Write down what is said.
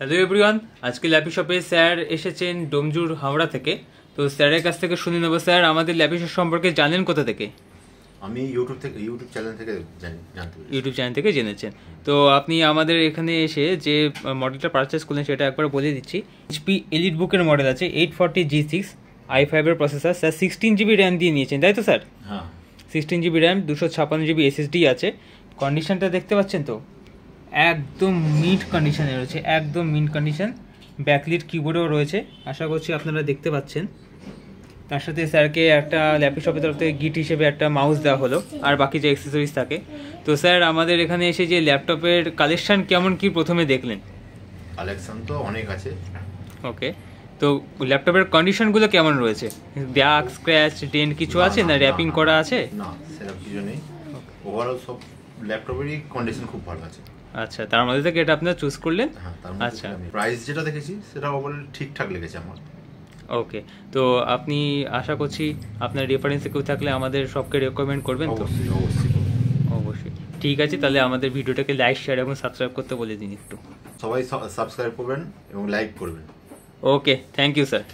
Hello everyone, আজকে lappy শপে sir এসেছেন ডোমজুর হাওড়া থেকে। তো স্যারের কাছ থেকে শুনে নেবো, স্যার আমাদের ল্যাপি শপ সম্পর্কে জানেন কোথা থেকে? আমি ইউটিউব চ্যানেল থেকে জানতে পেরেছি। ইউটিউব চ্যানেল থেকে জেনেছেন। তো আপনি আমাদের এখানে এসে যে মডেলটা পারচেস করলেন সেটা একবার বলে দিচ্ছি। এইচপি এলিট বুকের মডেল আছে 840G6 i5 এর প্রসেসর। স্যার 16GB র্যাম দিয়ে নিয়েছেন, তাই তো স্যার? হ্যাঁ, 16GB র্যাম, 256GB SSD আছে। কন্ডিশনটা দেখতে পাচ্ছেন তো, একদম মিন্ট কন্ডিশনে রয়েছে, একদম মিন্ট কন্ডিশন। ব্যাকলিট কিবোর্ডও রয়েছে, আশা করছি আপনারা দেখতে পাচ্ছেন। তার সাথে স্যারকে একটা ল্যাপটপ শপের তরফ থেকে গিফট হিসেবে একটা মাউস দেওয়া হলো, আর বাকি যে অ্যাক্সেসরিজ থাকে। তো স্যার আমাদের এখানে এসে যে ল্যাপটপের কালেকশন কেমন কি প্রথমে দেখলেন? কালেকশন তো অনেক আছে। ওকে, তো ল্যাপটপের কন্ডিশনগুলো কেমন রয়েছে? দাগ, স্ক্র্যাচ, ডেন্ট কিছু আছে না র্যাপিং করা আছে? না, সেরকম কিছু নেই। ওভারঅল সব ল্যাপটপেরই কন্ডিশন খুব ভালো আছে। আচ্ছা, তার মধ্যে থেকে এটা আপনারা চুজ করলেন? হ্যাঁ, তার মধ্যে আচ্ছা, আমি প্রাইস যেটা দেখেছি সেটা ওভারঅল ঠিকঠাক লেগেছে আমার। ওকে, তো আপনি আশা করছি আপনার রেফারেন্সে কেউ থাকলে আমাদের সবকে রেকমেন্ড করবেন তো? অবশ্যই অবশ্যই অবশ্যই। ঠিক আছে, তাহলে আমাদের ভিডিওটাকে লাইক, শেয়ার এবং সাবস্ক্রাইব করতে বলে দিন একটু। সবাই সাবস্ক্রাইব করবেন এবং লাইক করবেন। ওকে, থ্যাংক ইউ স্যার।